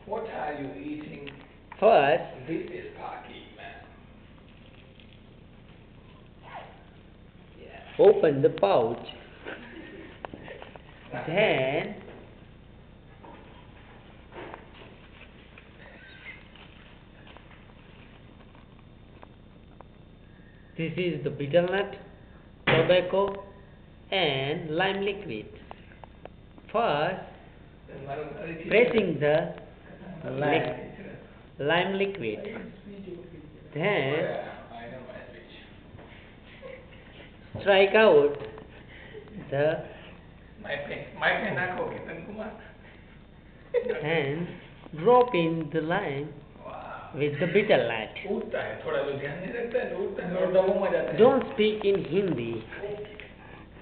What are you eating? First, This is Paki, man. Yeah. open the pouch. Then, this is the betel nut, tobacco, and lime liquid. First, pressing the lime liquid. Then, I know my speech. strike out the My pen નાખો Ketan Kumar. and drop in the lime Wow. with the betel nut. उठता है थोड़ा तो ध्यान नहीं रखता है उठता है और डबों में जाता है. Don't speak in Hindi.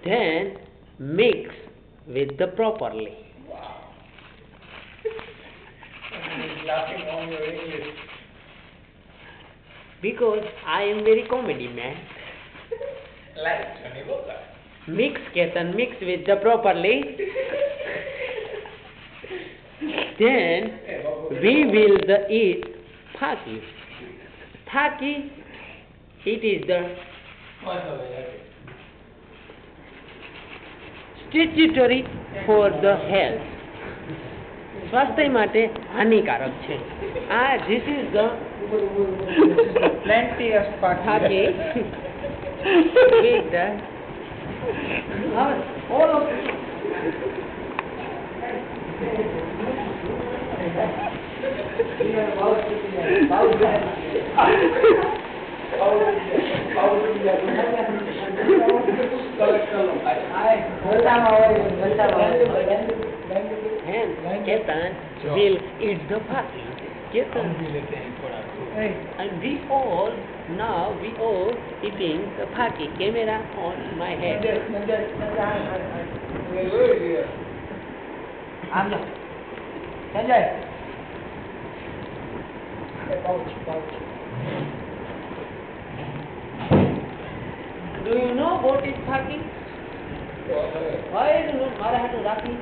Then mix with the properly. Wow. He's laughing on your English. Because I am very comedy man. Like Johnny Walker. Mix Ketan, mix with the properly. Then we will the eat Phaki. Phaki, it is the statutory for the health. સ્વાસ્થ્ય માટે હાનિકારક છે. This is the Plenteous Phaki with the all of and Ketan will eat the Phaki. Ketan and we all eating the Phaki. Camera on my head. Do you know what is Phaki? Why do you know? Mara hatu rakhi.